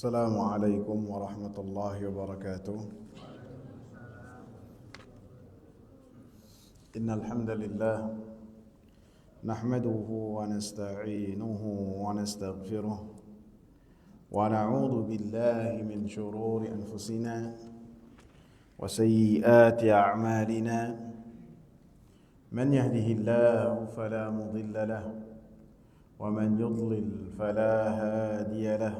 السلام عليكم ورحمة الله وبركاته. إن الحمد لله نحمده ونستعينه ونستغفره ونعوذ بالله من شرور أنفسنا وسيئات أعمالنا. من يهده الله فلا مضل له ومن يضلل فلا هادي له.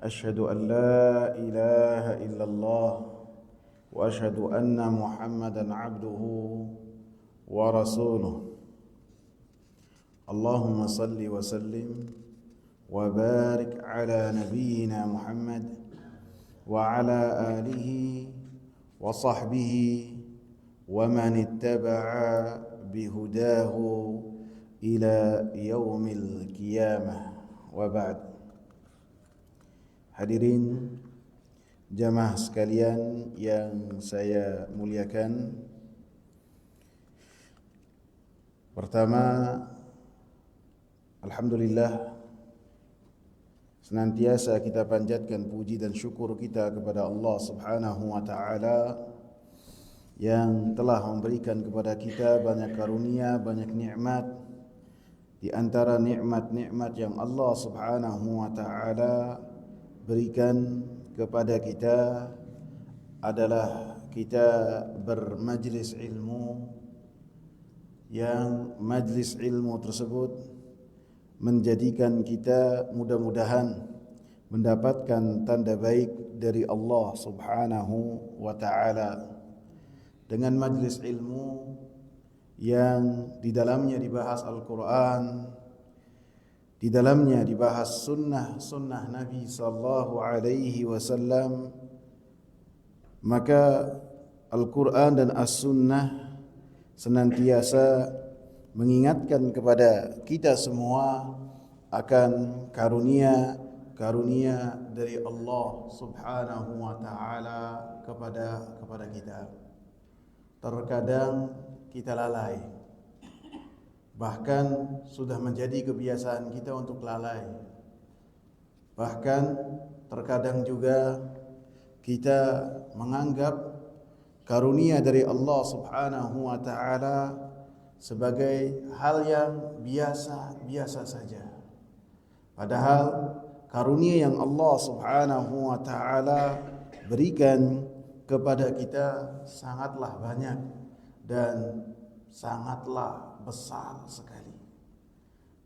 أشهد أن لا إله إلا الله وأشهد أن محمدا عبده ورسوله. اللهم صل وسلم وبارك على نبينا محمد وعلى آله وصحبه ومن اتبع بهداه إلى يوم القيامة. وبعد. Hadirin jamaah sekalian yang saya muliakan, pertama, alhamdulillah, senantiasa kita panjatkan puji dan syukur kita kepada Allah Subhanahu wa taala yang telah memberikan kepada kita banyak karunia, banyak nikmat. Di antara nikmat-nikmat yang Allah Subhanahu wa taala berikan kepada kita adalah kita bermajlis ilmu, yang majlis ilmu tersebut menjadikan kita mudah-mudahan mendapatkan tanda baik dari Allah Subhanahu wa taala. Dengan majlis ilmu yang di dalamnya dibahas Al-Quran, di dalamnya dibahas sunnah Nabi sallallahu alaihi wasallam, maka Al-Quran dan As-Sunnah senantiasa mengingatkan kepada kita semua akan karunia dari Allah Subhanahu wa taala kepada kita. Terkadang kita lalai, bahkan sudah menjadi kebiasaan kita untuk lalai. Bahkan terkadang juga kita menganggap karunia dari Allah Subhanahu wa taala sebagai hal yang biasa saja. Padahal karunia yang Allah Subhanahu wa taala berikan kepada kita sangatlah banyak dan sangatlah besar sekali.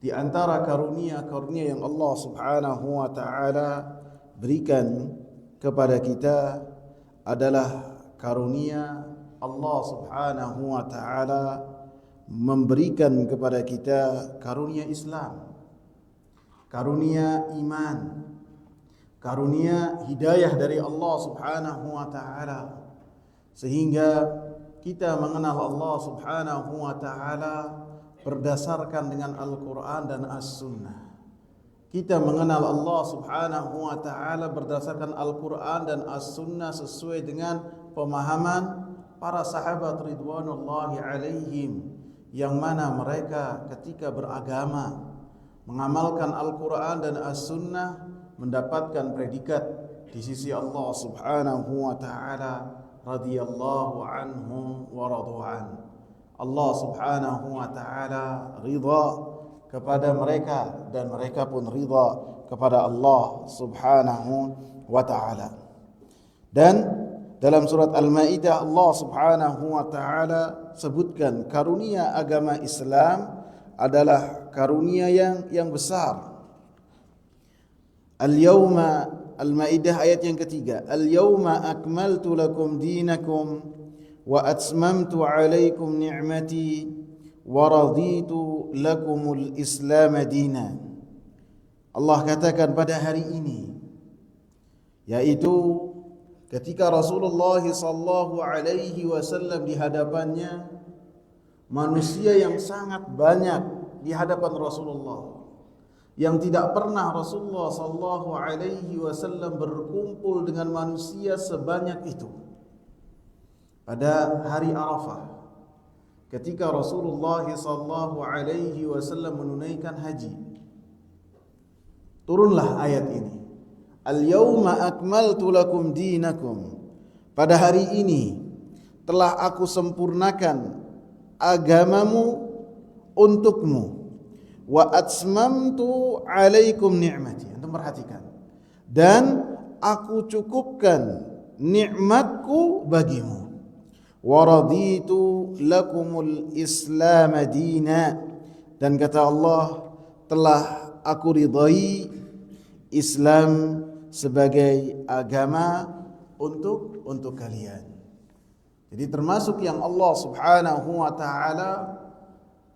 Di antara karunia-karunia yang Allah Subhanahu wa taala berikan kepada kita adalah karunia Allah Subhanahu wa taala memberikan kepada kita karunia Islam, karunia iman, karunia hidayah dari Allah Subhanahu wa taala, sehingga kita mengenal Allah Subhanahu wa taala berdasarkan dengan Al-Quran dan As-Sunnah. Kita mengenal Allah Subhanahu wa taala berdasarkan Al-Quran dan As-Sunnah sesuai dengan pemahaman para sahabat ridwanullahi alaihim, yang mana mereka ketika beragama mengamalkan Al-Quran dan As-Sunnah mendapatkan predikat di sisi Allah Subhanahu wa taala, radhiyallahu anhum wa radu'an. Allah Subhanahu wa taala ridha kepada mereka dan mereka pun ridha kepada Allah Subhanahu wa taala. Dan dalam surat Al-Maidah Allah Subhanahu wa taala sebutkan karunia agama Islam adalah karunia yang besar. Al-yawma, Al-Maidah ayat yang ketiga, Al-yawma akmaltu lakum dinakum wa atmamtu alaikum ni'mati wa raditu lakumul Islam dina. Allah katakan pada hari ini, yaitu ketika Rasulullah sallallahu alaihi wasallam di hadapannya manusia yang sangat banyak di hadapan Rasulullah, yang tidak pernah Rasulullah sallallahu alaihi wasallam berkumpul dengan manusia sebanyak itu. Pada hari Arafah, ketika Rasulullah sallallahu alaihi wasallam menunaikan haji, turunlah ayat ini. Al-yawma akmaltu lakum dinakum. Pada hari ini telah aku sempurnakan agamamu untukmu. Wa atmamtu alaikum ni'mati. Antum perhatikan. Dan aku cukupkan nikmatku bagimu. Wa raditu lakumul Islam dina. Dan kata Allah, telah aku ridai Islam sebagai agama untuk kalian. Jadi termasuk yang Allah Subhanahu wa taala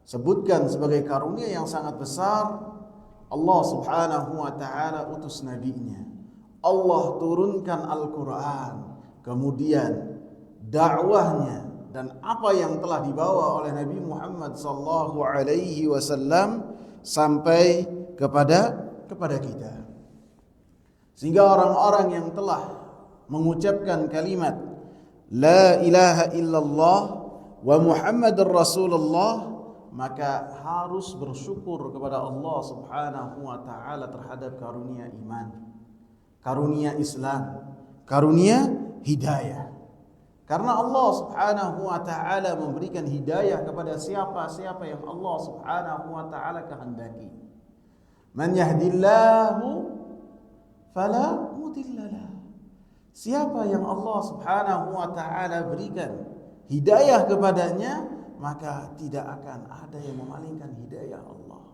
sebutkan sebagai karunia yang sangat besar, Allah Subhanahu wa taala utus nabinya. Allah turunkan Al-Qur'an, kemudian dakwahnya dan apa yang telah dibawa oleh Nabi Muhammad sallallahu alaihi wasallam sampai kepada kita. Sehingga orang-orang yang telah mengucapkan kalimat la ilaha illallah wa Muhammadur Rasulullah, maka harus bersyukur kepada Allah Subhanahu wa taala terhadap karunia iman, karunia Islam, karunia hidayah. Karena Allah Subhanahu wa taala memberikan hidayah kepada siapa yang Allah Subhanahu wa taala kehendaki. Man yahdillahu fala mudhillalah. Siapa yang Allah Subhanahu wa taala berikan hidayah kepadanya, maka tidak akan ada yang memalingkan hidayah Allah.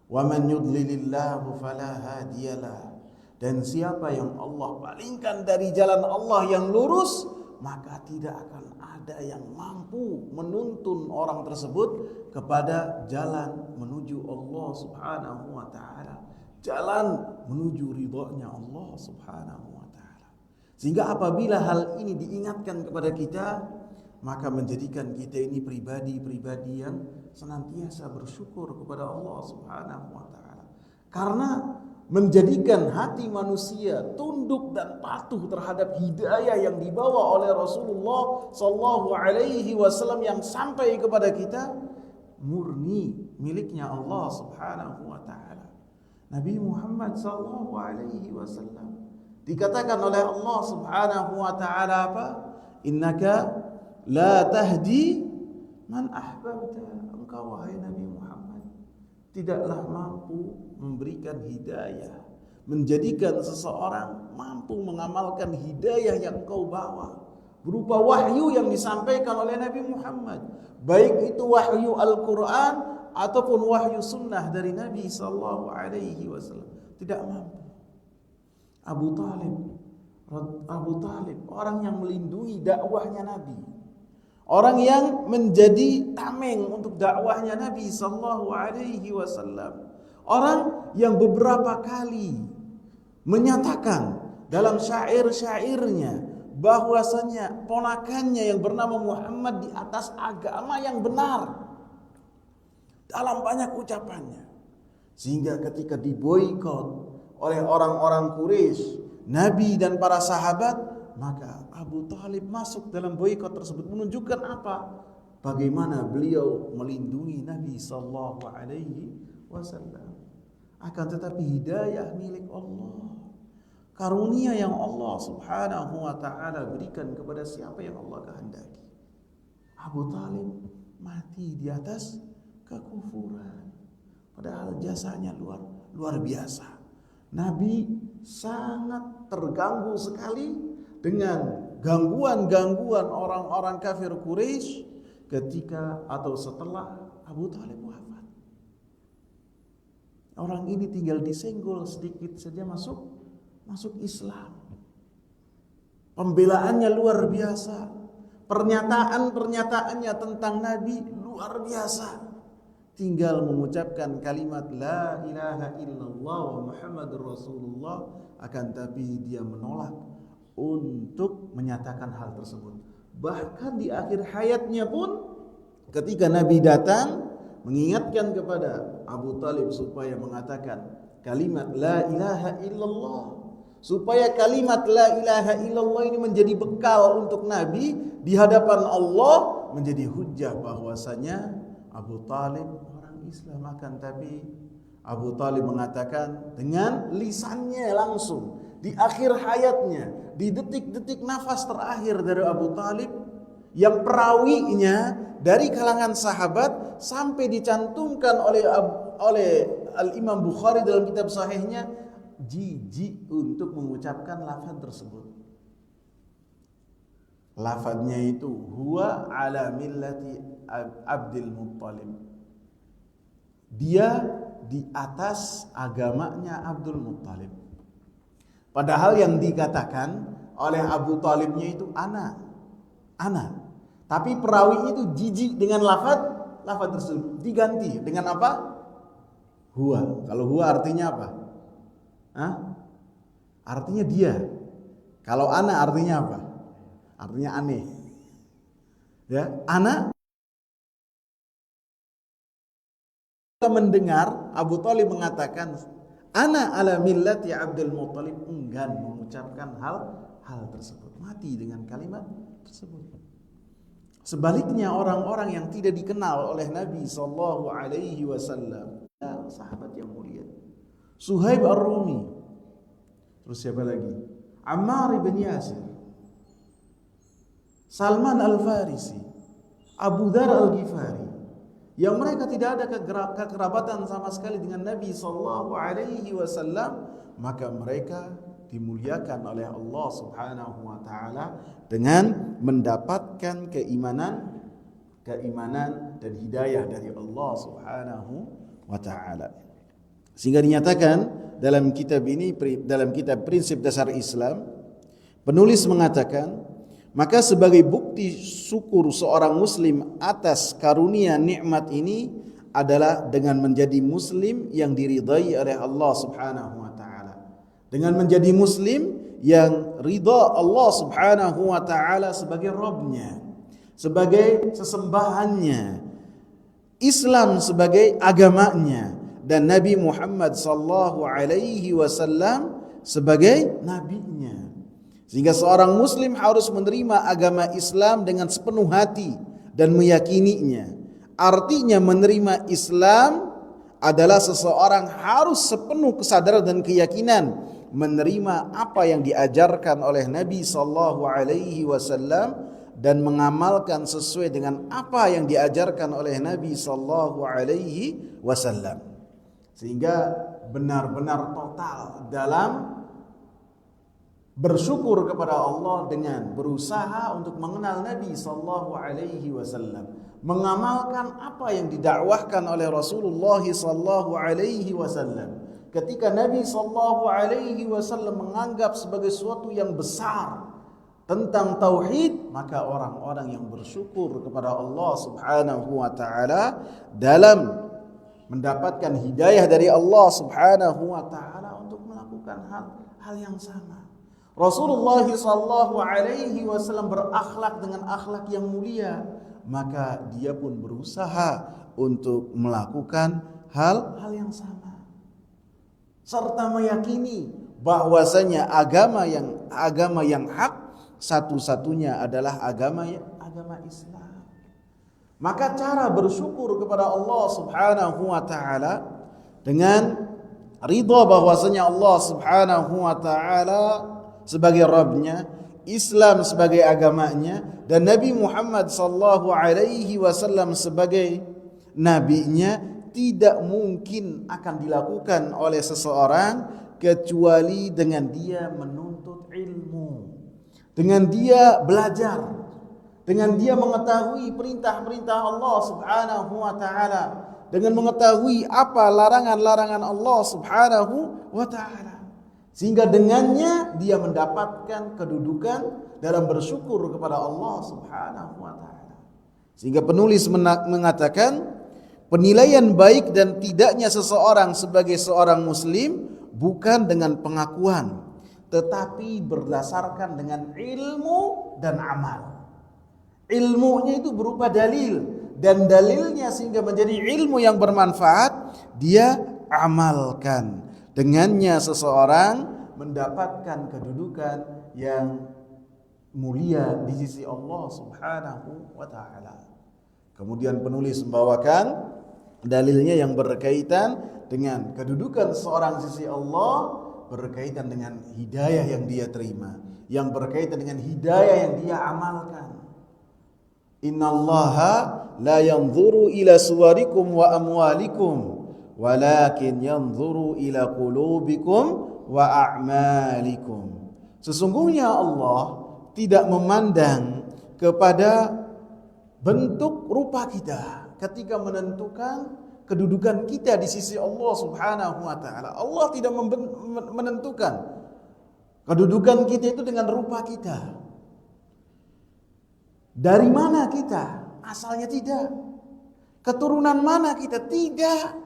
Wa man yudlilillahu fala hadiyalah. Dan siapa yang Allah palingkan dari jalan Allah yang lurus, maka tidak akan ada yang mampu menuntun orang tersebut kepada jalan menuju Allah Subhanahu wa taala, jalan menuju ridhonya Allah Subhanahu wa taala. Sehingga apabila hal ini diingatkan kepada kita, maka menjadikan kita ini pribadi-pribadi yang senantiasa bersyukur kepada Allah Subhanahu wa taala. Karena menjadikan hati manusia tunduk dan patuh terhadap hidayah yang dibawa oleh Rasulullah sallallahu alaihi wasallam yang sampai kepada kita murni miliknya Allah Subhanahu wa taala. Nabi Muhammad sallallahu alaihi wasallam dikatakan oleh Allah Subhanahu wa taala apa? Innaka la tahdi man ahbabta. Engkau wahai Nabi Muhammad tidaklah mampu memberikan hidayah, menjadikan seseorang mampu mengamalkan hidayah yang engkau bawa berupa wahyu yang disampaikan oleh Nabi Muhammad, baik itu wahyu Al-Quran ataupun wahyu sunnah dari Nabi sallallahu alaihi wasallam. Tidak mampu. Abu Talib orang yang melindungi dakwahnya Nabi, orang yang menjadi tameng untuk dakwahnya Nabi sallallahu alaihi wasallam, orang yang beberapa kali menyatakan dalam syair-syairnya bahwasanya ponakannya yang bernama Muhammad di atas agama yang benar dalam banyak ucapannya. Sehingga ketika diboikot oleh orang-orang Quraisy, Nabi dan para sahabat, maka Abu Talib masuk dalam boikot tersebut, menunjukkan apa? Bagaimana beliau melindungi Nabi sallallahu alaihi wasallam. Akan tetapi hidayah milik Allah, karunia yang Allah Subhanahu wa taala berikan kepada siapa yang Allah kehendaki. Abu Talib mati di atas kekufuran, padahal jasanya luar biasa. Nabi sangat terganggu sekali dengan gangguan-gangguan orang-orang kafir Quraisy ketika atau setelah Abu Talib wafat. Orang ini tinggal disenggol sedikit saja masuk Islam. Pembelaannya luar biasa. Pernyataan-pernyataannya tentang Nabi luar biasa. Tinggal mengucapkan kalimat la ilaha illallah wa Muhammadur Rasulullah, akan tapi dia menolak untuk menyatakan hal tersebut. Bahkan di akhir hayatnya pun ketika Nabi datang mengingatkan kepada Abu Talib supaya mengatakan kalimat la ilaha illallah, supaya kalimat la ilaha illallah ini menjadi bekal untuk Nabi di hadapan Allah, menjadi hujjah bahwasanya Abu Talib orang Islam. Akan tapi Abu Talib mengatakan dengan lisannya langsung, di akhir hayatnya, di detik-detik nafas terakhir dari Abu Talib, yang perawinya dari kalangan sahabat sampai dicantumkan oleh Al-Imam Bukhari dalam kitab sahihnya, jijik untuk mengucapkan lafaz tersebut. Lafaznya itu huwa ala millati Abdul Muttalib. Dia di atas agamanya Abdul Muttalib. Padahal yang dikatakan oleh Abu Talibnya itu ana. Tapi perawi itu jijik dengan lafaz tersebut, diganti dengan apa? Huwa. Kalau huwa artinya apa? Artinya dia. Kalau ana artinya apa? Artinya aneh. Ya, ana. Kita mendengar Abu Talib mengatakan ana ala millati Abdul Muttalib, enggan mengucapkan hal tersebut, mati dengan kalimat tersebut. Sebaliknya orang-orang yang tidak dikenal oleh Nabi sallallahu alaihi wasallam, sahabat yang mulia, Suhaib Ar-Rumi, terus siapa lagi? Ammar bin Yasir, Salman Al-Farisi, Abu Dzar Al-Ghifari, yang mereka tidak ada kekerabatan sama sekali dengan Nabi sallallahu alaihi wasallam, maka mereka dimuliakan oleh Allah Subhanahu wa taala dengan mendapatkan keimanan dan hidayah dari Allah Subhanahu wa taala. Sehingga dinyatakan dalam kitab ini, dalam kitab Prinsip Dasar Islam, penulis mengatakan, maka sebagai bukti syukur seorang muslim atas karunia nikmat ini adalah dengan menjadi muslim yang diridai oleh Allah Subhanahu wa taala. Dengan menjadi muslim yang ridha Allah Subhanahu wa taala sebagai Rabbnya, sebagai sesembahannya, Islam sebagai agamanya, dan Nabi Muhammad sallallahu alaihi wasallam sebagai nabinya. Sehingga seorang muslim harus menerima agama Islam dengan sepenuh hati dan meyakininya. Artinya menerima Islam adalah seseorang harus sepenuh kesadaran dan keyakinan menerima apa yang diajarkan oleh Nabi sallallahu alaihi wasallam dan mengamalkan sesuai dengan apa yang diajarkan oleh Nabi sallallahu alaihi wasallam. Sehingga benar-benar total dalam bersyukur kepada Allah dengan berusaha untuk mengenal Nabi sallallahu alaihi wasallam, mengamalkan apa yang didakwahkan oleh Rasulullah sallallahu alaihi wasallam. Ketika Nabi sallallahu alaihi wasallam menganggap sebagai sesuatu yang besar tentang tauhid, maka orang-orang yang bersyukur kepada Allah Subhanahu wa taala dalam mendapatkan hidayah dari Allah Subhanahu wa taala untuk melakukan hal yang sama. Rasulullah sallallahu alaihi wasallam berakhlak dengan akhlak yang mulia, maka dia pun berusaha untuk melakukan hal yang sama, serta meyakini bahwasanya agama yang hak satu-satunya adalah agama Islam. Maka cara bersyukur kepada Allah Subhanahu wa taala dengan ridha bahwasanya Allah Subhanahu wa taala sebagai Rabbnya, Islam sebagai agamanya, dan Nabi Muhammad sallallahu alaihi wasallam sebagai nabinya, tidak mungkin akan dilakukan oleh seseorang kecuali dengan dia menuntut ilmu, dengan dia belajar, dengan dia mengetahui perintah-perintah Allah Subhanahu wa taala, dengan mengetahui apa larangan-larangan Allah Subhanahu wa taala. Sehingga dengannya dia mendapatkan kedudukan dalam bersyukur kepada Allah Subhanahu wa taala. Sehingga penulis mengatakan penilaian baik dan tidaknya seseorang sebagai seorang muslim bukan dengan pengakuan, tetapi berdasarkan dengan ilmu dan amal. Ilmunya itu berupa dalil, dan dalilnya sehingga menjadi ilmu yang bermanfaat, dia amalkan. Dengannya seseorang mendapatkan kedudukan yang mulia di sisi Allah Subhanahu wa taala. Kemudian penulis membawakan dalilnya yang berkaitan dengan kedudukan seseorang di sisi Allah berkaitan dengan hidayah yang dia terima, yang berkaitan dengan hidayah yang dia amalkan. Innallaha la yanzuru ila suwarikum wa amwalikum walakin yanzuru ila qulubikum wa a'malikum. Sesungguhnya Allah tidak memandang kepada bentuk rupa kita ketika menentukan kedudukan kita di sisi Allah Subhanahu wa taala. Allah tidak menentukan kedudukan kita itu dengan rupa kita. Dari mana kita? Asalnya tidak. Keturunan mana kita? Tidak.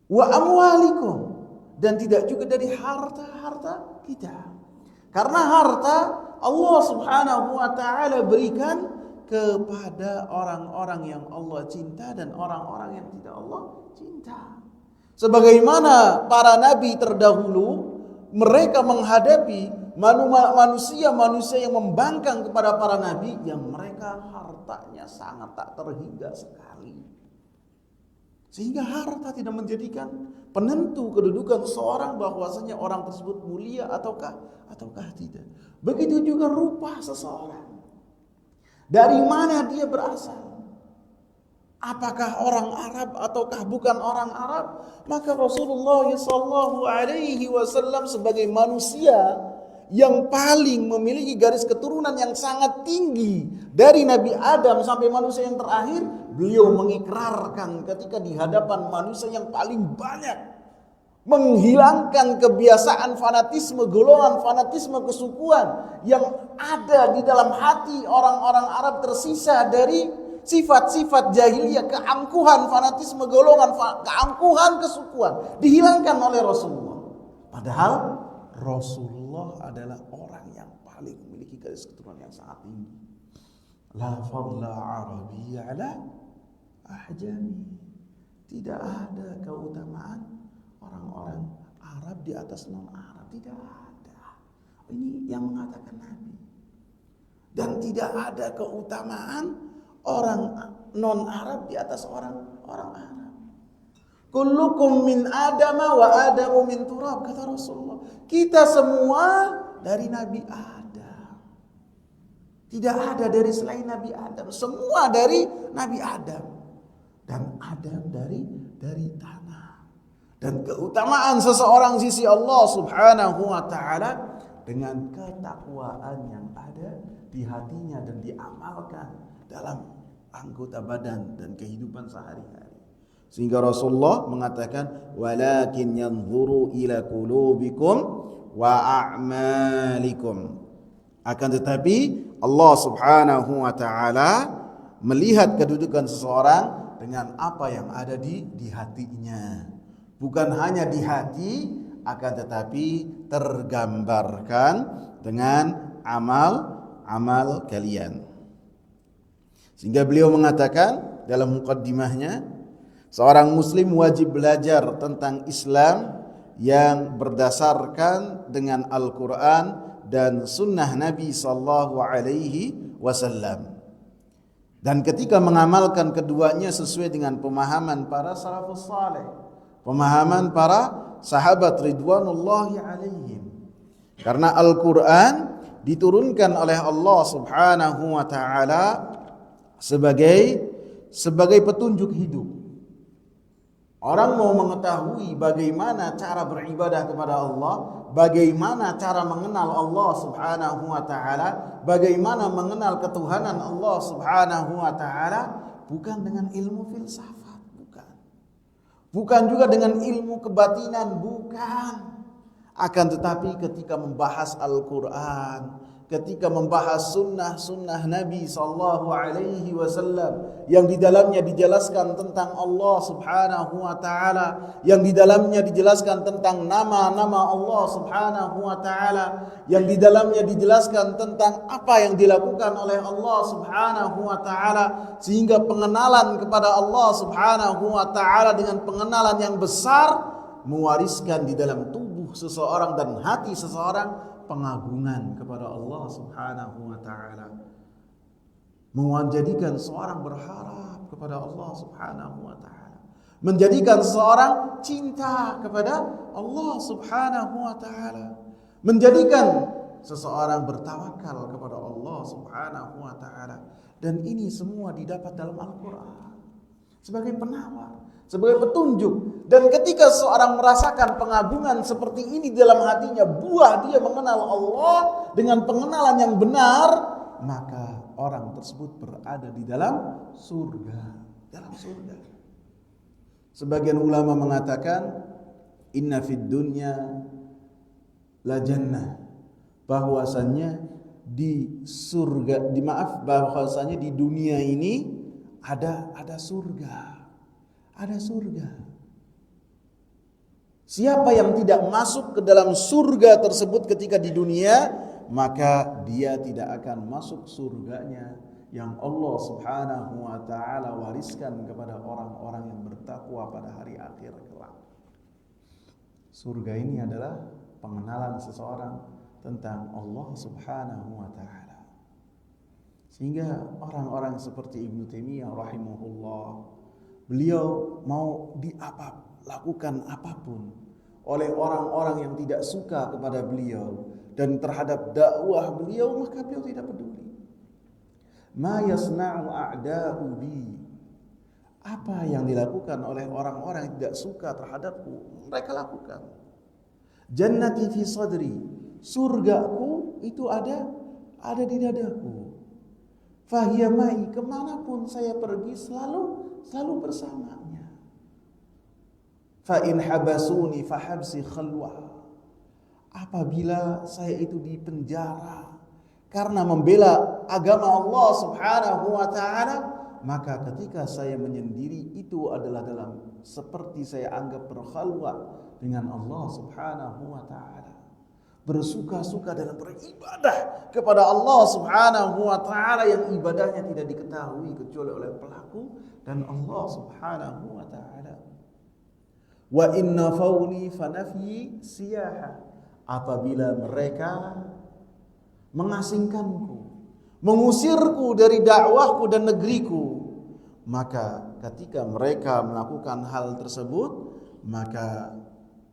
Wa amwalikum, dan tidak juga dari harta-harta kita. Karena harta Allah Subhanahu wa taala berikan kepada orang-orang yang Allah cinta dan orang-orang yang tidak Allah cinta. Sebagaimana para nabi terdahulu, mereka menghadapi manusia-manusia yang membangkang kepada para nabi, yang mereka hartanya sangat tak terhingga sekali. Sehingga harta tidak menjadikan penentu kedudukan seorang bahwasanya orang tersebut mulia ataukah tidak. Begitu juga rupa seseorang. Dari mana dia berasal? Apakah orang Arab ataukah bukan orang Arab? Maka Rasulullah SAW sebagai manusia yang paling memiliki garis keturunan yang sangat tinggi dari Nabi Adam sampai manusia yang terakhir, beliau mengikrarkan ketika di hadapan manusia yang paling banyak, menghilangkan kebiasaan fanatisme, golongan fanatisme kesukuan yang ada di dalam hati orang-orang Arab, tersisa dari sifat-sifat jahiliyah, keangkuhan, fanatisme golongan, keangkuhan kesukuan dihilangkan oleh Rasulullah. Padahal Rasulullah adalah orang yang paling memiliki garis keturunan yang sangat tinggi. La fadla Arabi ala ahjami. Tidak ada keutamaan orang-orang Arab di atas non-Arab. Tidak ada. Ini yang mengatakan Nabi. Dan tidak ada keutamaan orang non-Arab di atas orang Arab. Kullukum min Adama wa Adamu min turab, kata Rasulullah. Kita semua dari Nabi Adam. Tidak ada dari selain Nabi Adam. Semua dari Nabi Adam. Dan Adam dari tanah. Dan keutamaan seseorang sisi Allah Subhanahu wa taala dengan ketakwaan yang ada di hatinya dan diamalkan dalam anggota badan dan kehidupan sehari-hari. Sehingga Rasulullah mengatakan walakin yanzuru ila qulubikum wa a'malikum. Akan tetapi Allah Subhanahu wa taala melihat kedudukan seseorang dengan apa yang ada di hatinya. Bukan hanya di hati, akan tetapi tergambarkan dengan amal kalian. Sehingga beliau mengatakan dalam muqaddimahnya, seorang muslim wajib belajar tentang Islam yang berdasarkan dengan Al-Quran dan sunnah Nabi sallallahu alaihi wasallam. Dan ketika mengamalkan keduanya sesuai dengan pemahaman para salafus saleh, pemahaman para sahabat ridwanullahi alaihim. Karena Al-Quran diturunkan oleh Allah Subhanahu wa taala sebagai petunjuk hidup. Orang mau mengetahui bagaimana cara beribadah kepada Allah, bagaimana cara mengenal Allah Subhanahu wa taala, bagaimana mengenal ketuhanan Allah Subhanahu wa taala, bukan dengan ilmu filsafat, bukan. Bukan juga dengan ilmu kebatinan, bukan. Akan tetapi ketika membahas Al-Quran, ketika membahas sunnah Nabi sallallahu alaihi wasallam yang di dalamnya dijelaskan tentang Allah Subhanahu wa taala, yang di dalamnya dijelaskan tentang nama-nama Allah Subhanahu wa taala, yang di dalamnya dijelaskan tentang apa yang dilakukan oleh Allah Subhanahu wa taala, sehingga pengenalan kepada Allah Subhanahu wa taala dengan pengenalan yang besar mewariskan di dalam tubuh seseorang dan hati seseorang pengagungan kepada Allah Subhanahu wa taala, menjadikan seorang berharap kepada Allah Subhanahu wa taala, menjadikan seseorang cinta kepada Allah Subhanahu wa taala, menjadikan seseorang bertawakal kepada Allah Subhanahu wa taala. Dan ini semua didapat dalam Al-Qur'an sebagai penawar, sebagai petunjuk. Dan ketika seorang merasakan pengagungan seperti ini dalam hatinya, buah dia mengenal Allah dengan pengenalan yang benar, maka orang tersebut berada di dalam surga, dalam surga. Sebagian ulama mengatakan inna fid dunya la jannah, bahwasannya di surga, bahwasanya di dunia ini ada surga. Ada surga. Siapa yang tidak masuk ke dalam surga tersebut ketika di dunia, maka dia tidak akan masuk surganya yang Allah Subhanahu wa taala wariskan kepada orang-orang yang bertakwa pada hari akhir kelak. Surga ini adalah pengenalan seseorang tentang Allah Subhanahu wa taala. Sehingga orang-orang seperti Ibnu Taimiyah rahimahullah, beliau mau lakukan apapun oleh orang-orang yang tidak suka kepada beliau dan terhadap dakwah beliau, maka beliau tidak peduli. Ma yasna'u a'da'u bi, apa yang dilakukan oleh orang-orang yang tidak suka terhadapku, mereka lakukan. Jannati fi sadri, surgaku itu ada di dadaku. Fahiya ma'i, kemanapun saya pergi selalu bersamanya. Fa in habasuni fahabsi khalwa, apabila saya itu dipenjara karena membela agama Allah Subhanahu wa taala, maka ketika saya menyendiri itu adalah dalam seperti saya anggap berkhalwat dengan Allah Subhanahu wa taala. Bersuka-suka dalam beribadah kepada Allah Subhanahu wa taala yang ibadahnya tidak diketahui kecuali oleh pelaku dan Allah Subhanahu wa taala. Wa inna fauni fanafyi siyaha, apabila mereka mengasingkanku, mengusirku dari dakwahku dan negeriku, maka ketika mereka melakukan hal tersebut, maka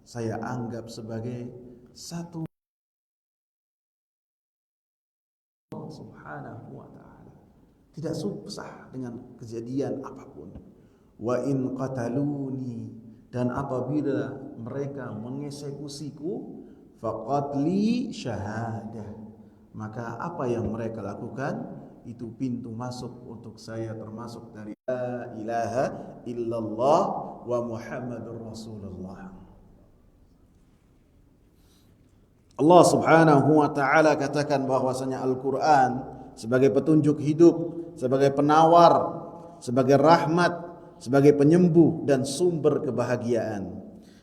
saya anggap sebagai satu Allah Subhanahu wa taala. Tidak susah dengan kejadian apapun. Wa in qataluni, dan apabila mereka mengeksekusiku, faqatli syahadah, maka apa yang mereka lakukan itu pintu masuk untuk saya, termasuk dari la ilaha illallah wa Muhammadur Rasulullah. Allah Subhanahu wa taala katakan bahwasanya Al-Qur'an sebagai petunjuk hidup, sebagai penawar, sebagai rahmat, sebagai penyembuh dan sumber kebahagiaan.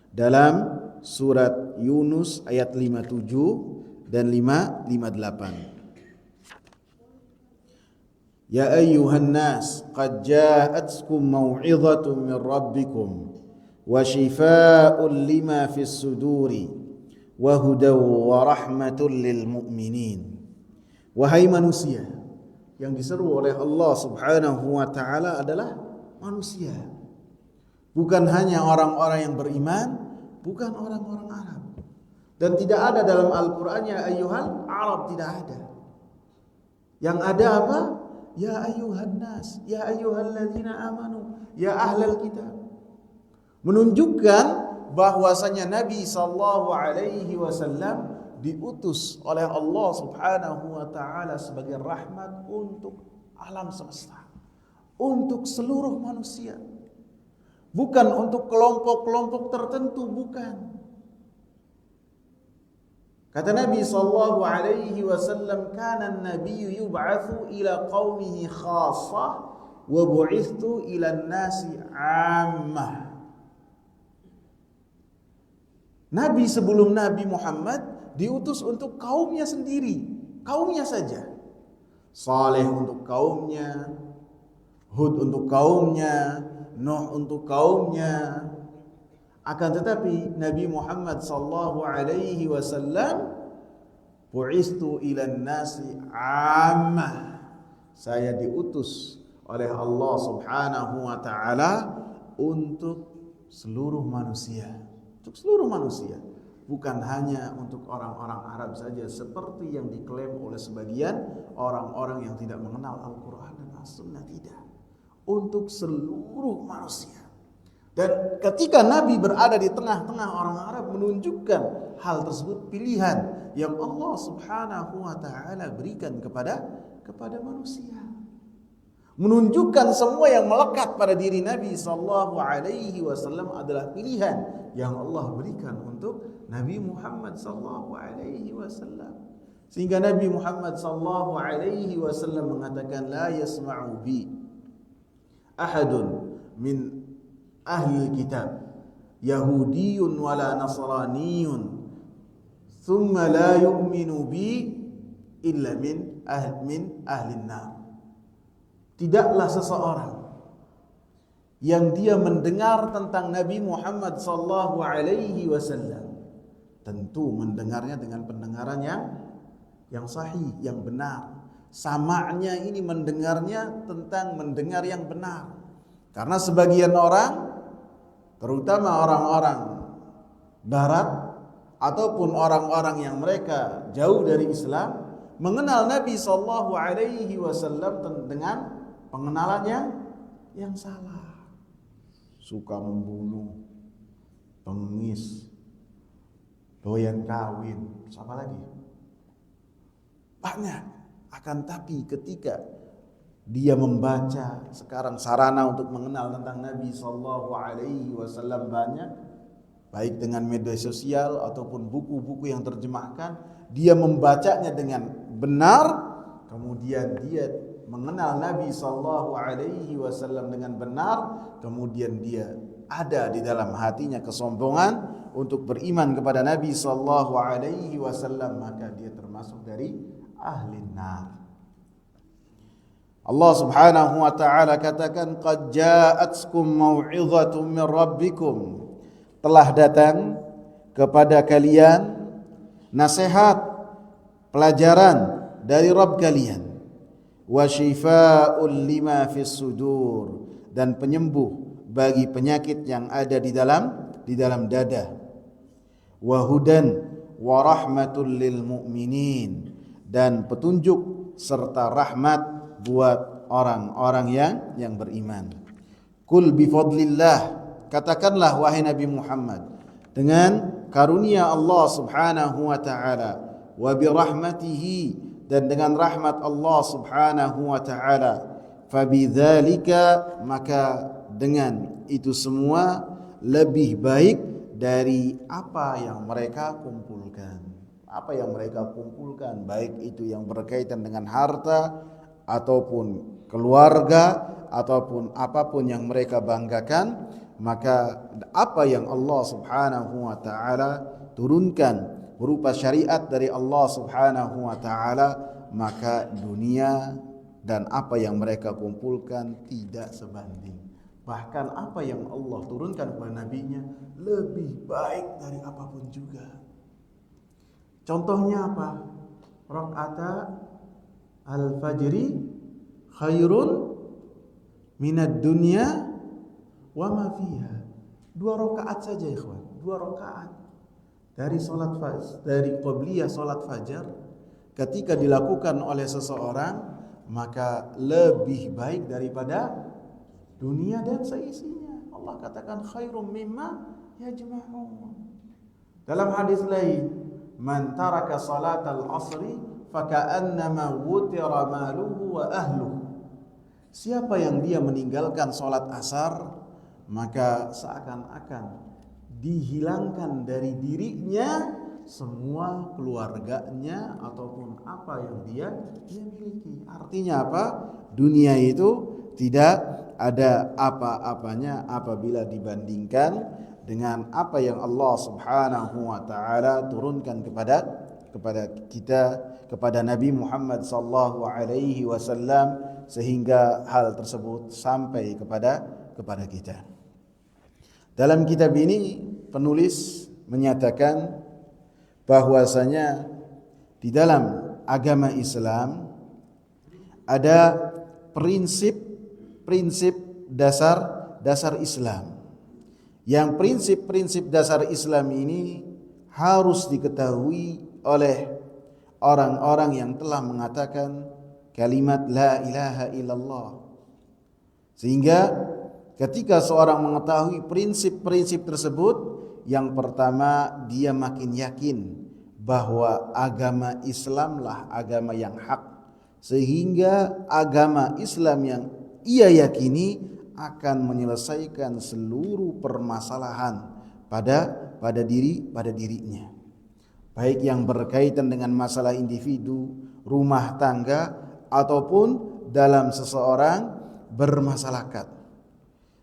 Dalam surat Yunus ayat 57 dan 558. Ya ayyuhan nas qad ja'atkum mau'izatun min rabbikum wa shifaa'un lima fis suduri wa hudaw wa rahmatul lil mu'minin. Wahai manusia, yang diseru oleh Allah Subhanahu wa taala adalah manusia. Bukan hanya orang-orang yang beriman, bukan orang-orang Arab. Dan tidak ada dalam Al-Qur'an ya ayyuhal Arab, tidak ada. Yang ada apa? Ya ayyuhan nas, ya ayyuhalladzina amanu, ya ahlal kitab. Menunjukkan bahwasanya Nabi sallallahu alaihi wasallam diutus oleh Allah Subhanahu wa taala sebagai rahmat untuk alam semesta, untuk seluruh manusia. Bukan untuk kelompok-kelompok tertentu, bukan. Kata Nabi sallallahu alaihi wasallam, "Kana an-nabiyyu yub'atsu ila qaumihi khassah wa bu'ithtu ila an-nasi 'ammah." Nabi sebelum Nabi Muhammad diutus untuk kaumnya sendiri, kaumnya saja. Saleh untuk kaumnya, Hud untuk kaumnya, Nuh untuk kaumnya. Akan tetapi Nabi Muhammad sallallahu alaihi wasallam, bu'istu ilan nasi 'ammah. Saya diutus oleh Allah Subhanahu wa taala untuk seluruh manusia. Untuk seluruh manusia. Bukan hanya untuk orang-orang Arab saja seperti yang diklaim oleh sebagian orang-orang yang tidak mengenal Al-Quran dan As-Sunnah. Tidak. Untuk seluruh manusia. Dan ketika Nabi berada di tengah-tengah orang Arab menunjukkan hal tersebut, pilihan yang Allah Subhanahu wa taala berikan kepada manusia. Menunjukkan semua yang melekat pada diri Nabi sallallahu alaihi wasallam adalah pilihan yang Allah berikan untuk Nabi Muhammad sallallahu alaihi wasallam. Sehingga Nabi Muhammad sallallahu alaihi wasallam mengatakan, la yasma'u bi ahadun min ahli kitab Yahudiyun wala Nasraniyun thumma la yu'minu bi illa min ahli nar. Tidaklah seseorang yang dia mendengar tentang Nabi Muhammad sallallahu alaihi wasallam, tentu mendengarnya dengan pendengaran yang sahih, yang benar. Sama'nya ini mendengarnya tentang mendengar yang benar. Karena sebagian orang, terutama orang-orang barat ataupun orang-orang yang mereka jauh dari Islam, mengenal Nabi sallallahu alaihi wasallam dengan pengenalan yang salah. Suka membunuh, pengis, doyan kawin, apa lagi? Banyak. Akan tapi ketika dia membaca sekarang sarana untuk mengenal tentang Nabi sallallahu alaihi wasallam banyak, baik dengan media sosial ataupun buku-buku yang terjemahkan, dia membacanya dengan benar, kemudian dia mengenal Nabi sallallahu alaihi wasallam dengan benar, kemudian dia ada di dalam hatinya kesombongan untuk beriman kepada Nabi sallallahu alaihi wasallam, maka dia termasuk dari ahli nar. Allah Subhanahu wa taala katakan, qad ja'atkum mau'izatun min rabbikum, telah datang kepada kalian nasihat, pelajaran dari Rabb kalian, wa shifaa'un lima fis sudur, dan penyembuh bagi penyakit yang ada di dalam dada, wa hudan wa rahmatul lil mu'minin, dan petunjuk serta rahmat buat orang-orang yang beriman. Kul bi fadlillah, katakanlah wahai Nabi Muhammad, dengan karunia Allah Subhanahu wa taala, wa bi rahmatihi, dan dengan rahmat Allah Subhanahu wa taala, fa bidzalika, maka dengan itu semua lebih baik dari apa yang mereka kumpulkan. Apa yang mereka kumpulkan, baik itu yang berkaitan dengan harta ataupun keluarga ataupun apapun yang mereka banggakan, maka apa yang Allah Subhanahu wa taala turunkan berupa syariat dari Allah Subhanahu wa taala, maka dunia dan apa yang mereka kumpulkan tidak sebanding. Bahkan apa yang Allah turunkan kepada nabinya lebih baik dari apapun juga. Contohnya apa? Rakaata al-fajri khairun minad dunya wa ma fiha. 2 rakaat saja ikhwan, 2 rakaat dari salat fajr, dari qabliyah salat fajar, ketika dilakukan oleh seseorang maka lebih baik daripada dunia dan seisinya. Allah katakan khairum mimma yajma'un. Dalam hadis lain, man taraka salatal asri faka'annama wutira maluhu wa ahluhu. Siapa yang dia meninggalkan salat asar, maka seakan-akan dihilangkan dari dirinya semua keluarganya ataupun apa yang dia miliki. Artinya apa? Dunia itu tidak ada apa-apanya apabila dibandingkan dengan apa yang Allah Subhanahu wa taala turunkan kepada kita, kepada Nabi Muhammad sallallahu alaihi wasallam, sehingga hal tersebut sampai kepada kita. Dalam kitab ini penulis menyatakan bahwasanya di dalam agama Islam ada prinsip dasar Islam yang prinsip-prinsip dasar Islam ini harus diketahui oleh orang-orang yang telah mengatakan kalimat la ilaha illallah. Sehingga ketika seorang mengetahui prinsip-prinsip tersebut, yang pertama dia makin yakin bahwa agama Islamlah agama yang hak, sehingga agama Islam yang ia yakini akan menyelesaikan seluruh permasalahan pada dirinya, baik yang berkaitan dengan masalah individu, rumah tangga, ataupun dalam seseorang bermasyarakat.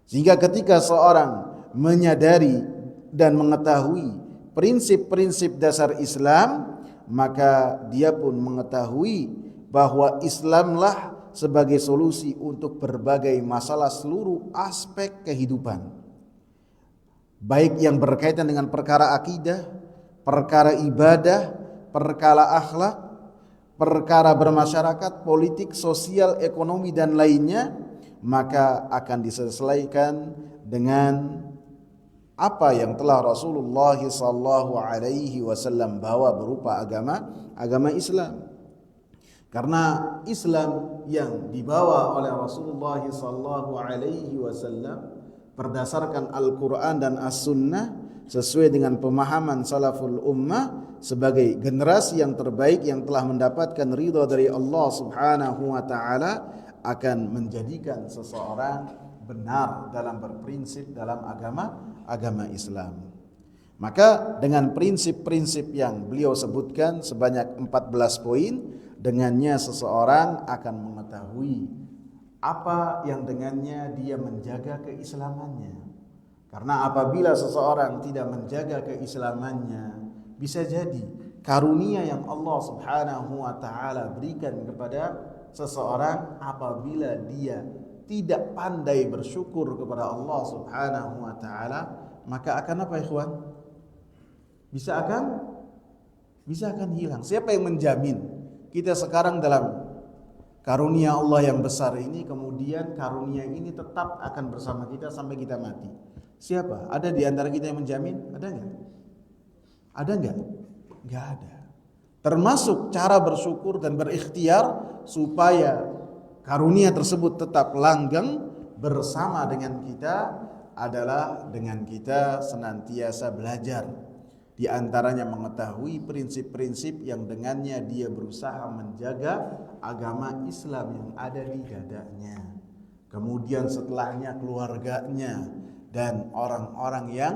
Sehingga ketika seorang menyadari dan mengetahui prinsip-prinsip dasar Islam, maka dia pun mengetahui bahwa Islamlah sebagai solusi untuk berbagai masalah seluruh aspek kehidupan, baik yang berkaitan dengan perkara akidah, perkara ibadah, perkara akhlak, perkara bermasyarakat, politik, sosial, ekonomi dan lainnya, maka akan diselesaikan dengan apa yang telah Rasulullah SAW bawa berupa agama Islam. Karena Islam yang dibawa oleh Rasulullah SAW berdasarkan Al-Quran dan As-Sunnah sesuai dengan pemahaman salaful ummah sebagai generasi yang terbaik yang telah mendapatkan ridha dari Allah Subhanahu wa taala, akan menjadikan seseorang benar dalam berprinsip dalam agama Islam. Maka dengan prinsip-prinsip yang beliau sebutkan sebanyak 14 poin, dengannya seseorang akan mengetahui apa yang dengannya dia menjaga keislamannya. Karena apabila seseorang tidak menjaga keislamannya, bisa jadi karunia yang Allah Subhanahu wa taala berikan kepada seseorang, apabila dia tidak pandai bersyukur kepada Allah Subhanahu wa taala, maka akan apa, ikhwan? Bisa akan hilang. Siapa yang menjamin kita sekarang dalam karunia Allah yang besar ini, kemudian karunia ini tetap akan bersama kita sampai kita mati? Siapa? Ada di antara kita yang menjamin? Ada enggak? Ada enggak? Enggak ada. Termasuk cara bersyukur dan berikhtiar supaya karunia tersebut tetap langgeng bersama dengan kita adalah dengan kita senantiasa belajar. Di antaranya mengetahui prinsip-prinsip yang dengannya dia berusaha menjaga agama Islam yang ada di dadanya. Kemudian setelahnya keluarganya dan orang-orang yang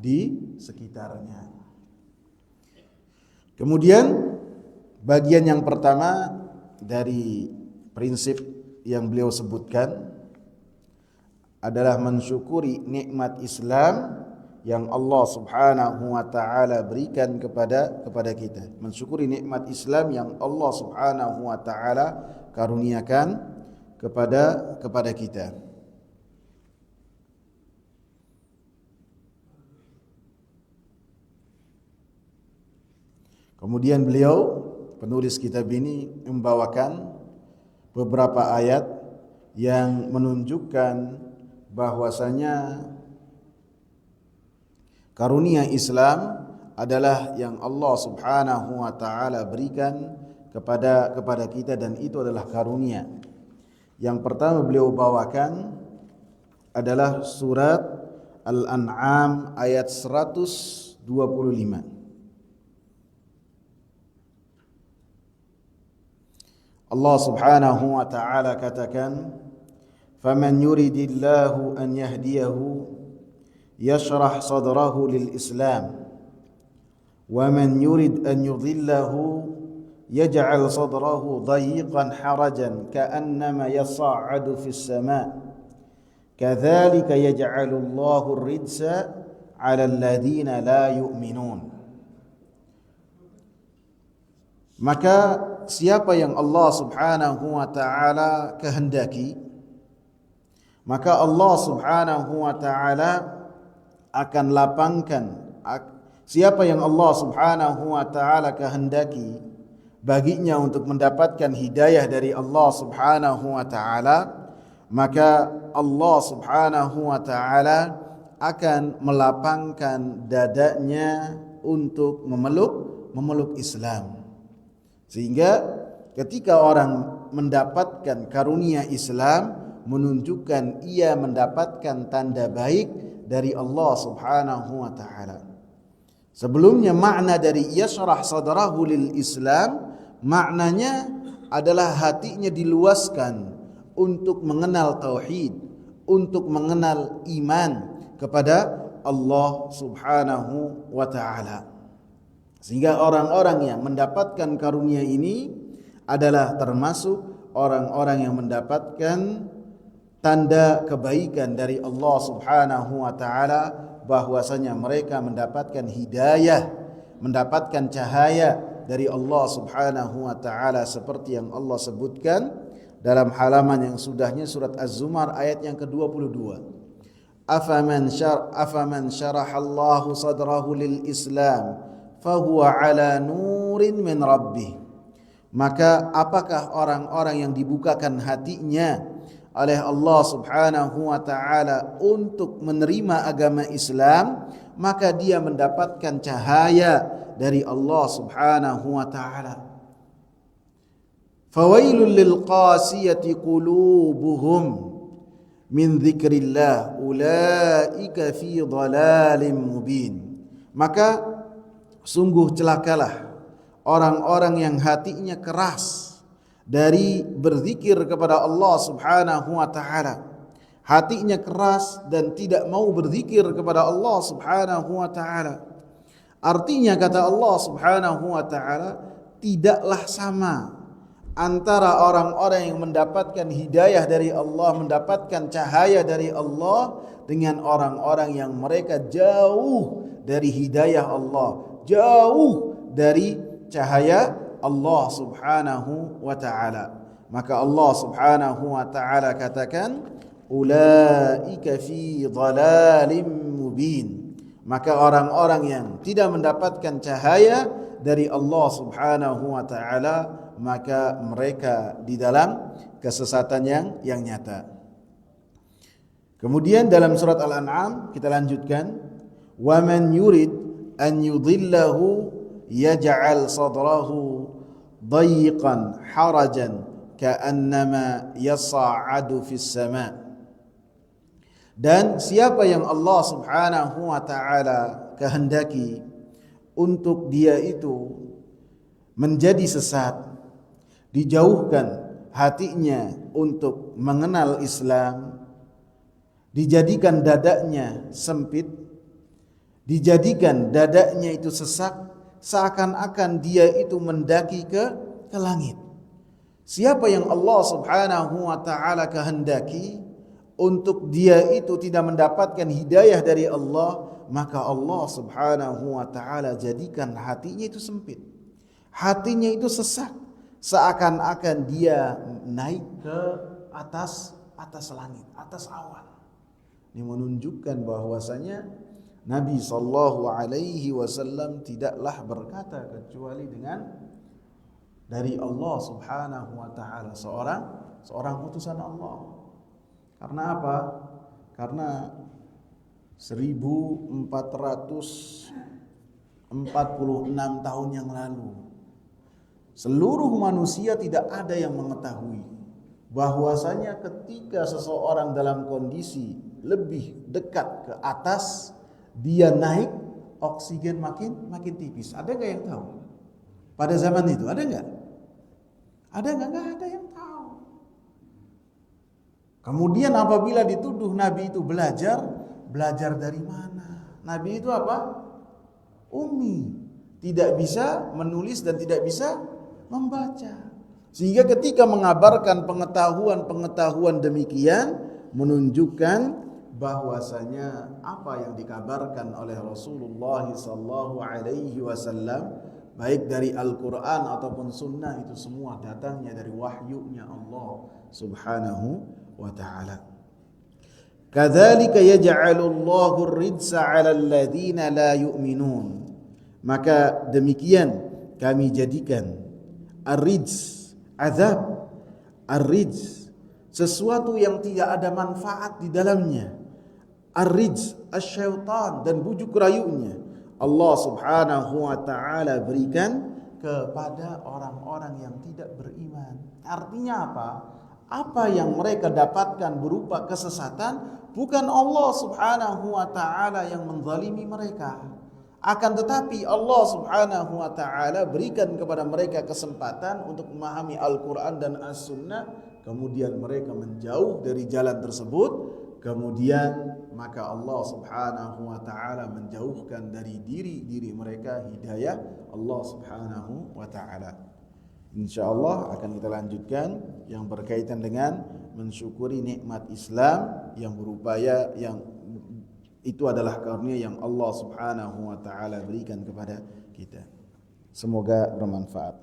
di sekitarnya. Kemudian bagian yang pertama dari prinsip yang beliau sebutkan adalah mensyukuri nikmat Islam yang Allah Subhanahu wa taala berikan kepada kita. Mensyukuri nikmat Islam yang Allah Subhanahu wa taala karuniakan kepada kita. Kemudian beliau, penulis kitab ini, membawakan beberapa ayat yang menunjukkan bahwasanya karunia Islam adalah yang Allah Subhanahu wa taala berikan kepada kita, dan itu adalah karunia. Yang pertama beliau bawakan adalah surat Al-An'am ayat 125. Allah Subhanahu wa taala katakan, "Faman yuridillahu an yahdiyahu yashrah sadrahu lil Islam, wa man yurid an yudhillahu yaj'al sadrahu dayiqan harajan ka'annama yas'adu fis sama', kadzalika yaj'alu Allahu ar-rijsa 'ala alladhina la yu'minun." Maka siapa yang Allah Subhanahu wa taala kehendaki, maka Allah Subhanahu wa taala akan lapangkan. Siapa yang Allah Subhanahu wa taala kehendaki baginya untuk mendapatkan hidayah dari Allah Subhanahu wa taala, maka Allah Subhanahu wa taala akan melapangkan dadanya untuk memeluk Islam. Sehingga ketika orang mendapatkan karunia Islam, menunjukkan ia mendapatkan tanda baik dari Allah Subhanahu wa taala. Sebelumnya makna dari yashrah sadrahu lil Islam, maknanya adalah hatinya diluaskan untuk mengenal tauhid, untuk mengenal iman kepada Allah Subhanahu wa taala. Sehingga orang-orang yang mendapatkan karunia ini adalah termasuk orang-orang yang mendapatkan tanda kebaikan dari Allah Subhanahu wa taala, bahwasanya mereka mendapatkan hidayah, mendapatkan cahaya dari Allah Subhanahu wa taala, seperti yang Allah sebutkan dalam halaman yang sudahnya surat Az-Zumar ayat yang ke-22. Afaman syarahallahu sadrahu lil Islam fahuwa ala nurin min rabbih. Maka apakah orang-orang yang dibukakan hatinya oleh Allah Subhanahu wa taala untuk menerima agama Islam, maka dia mendapatkan cahaya dari Allah Subhanahu wa taala. Fawailul lil qasiyati qulubuhum min dzikrillah ulaika fi dhalalim mubin. Maka sungguh celakalah orang-orang yang hatinya keras dari berzikir kepada Allah Subhanahu wa taala. Hatinya keras dan tidak mau berzikir kepada Allah Subhanahu wa taala. Artinya kata Allah Subhanahu wa taala, tidaklah sama antara orang-orang yang mendapatkan hidayah dari Allah, mendapatkan cahaya dari Allah, dengan orang-orang yang mereka jauh dari hidayah Allah, jauh dari cahaya Allah Subhanahu wa taala. Maka Allah Subhanahu wa taala katakan, ulaika fi dhalalim mubin. Maka orang-orang yang tidak mendapatkan cahaya dari Allah Subhanahu wa taala, maka mereka di dalam kesesatan yang nyata. Kemudian dalam surat Al-An'am kita lanjutkan, wa man yurid an yudhillahu yaj'al sadrahu dayiqan harajan ka'annama yas'adu fis sama'. Dan siapa yang Allah Subhanahu wa taala kehendaki untuk dia itu menjadi sesat, dijauhkan hatinya untuk mengenal Islam, dijadikan dadanya sempit, dijadikan dadanya itu sesak, seakan-akan dia itu mendaki ke langit. Siapa yang Allah Subhanahu wa taala kehendaki untuk dia itu tidak mendapatkan hidayah dari Allah, maka Allah Subhanahu wa taala jadikan hatinya itu sempit, hatinya itu sesak, seakan-akan dia naik ke atas langit, atas awan. Ini menunjukkan bahwasanya Nabi sallallahu alaihi wasallam tidaklah berkata kecuali dengan dari Allah Subhanahu wa taala, seorang utusan Allah. Karena apa? Karena 1446 tahun yang lalu seluruh manusia tidak ada yang mengetahui bahwasanya ketika seseorang dalam kondisi lebih dekat ke atas, dia naik, oksigen makin tipis. Ada nggak yang tahu? Pada zaman itu ada nggak? Ada nggak? Nggak ada yang tahu. Kemudian apabila dituduh Nabi itu belajar dari mana? Nabi itu apa? Ummi, tidak bisa menulis dan tidak bisa membaca. Sehingga ketika mengabarkan pengetahuan demikian, menunjukkan bahwasanya apa yang dikabarkan oleh Rasulullah sallallahu alaihi wasallam, baik dari Al-Quran ataupun Sunnah, itu semua datangnya dari wahyunya Allah Subhanahu wa ta'ala. Kadzalika yaj'alullahu ar-rijsa 'alal ladzina la yu'minun. Maka demikian kami jadikan ar-rijs, azab, ar-rijs, sesuatu yang tidak ada manfaat di dalamnya, ar-rijz, asyaitan dan bujuk rayunya Allah Subhanahu wa taala berikan kepada orang-orang yang tidak beriman. Artinya apa? Apa yang mereka dapatkan berupa kesesatan, bukan Allah Subhanahu wa taala yang menzalimi mereka. Akan tetapi Allah Subhanahu wa taala berikan kepada mereka kesempatan untuk memahami Al-Qur'an dan As-Sunnah, kemudian mereka menjauh dari jalan tersebut, kemudian maka Allah Subhanahu wa taala menjauhkan dari diri mereka hidayah Allah Subhanahu wa taala. Insyaallah akan kita lanjutkan yang berkaitan dengan mensyukuri nikmat Islam yang berupaya yang itu adalah karunia yang Allah Subhanahu wa taala berikan kepada kita. Semoga bermanfaat.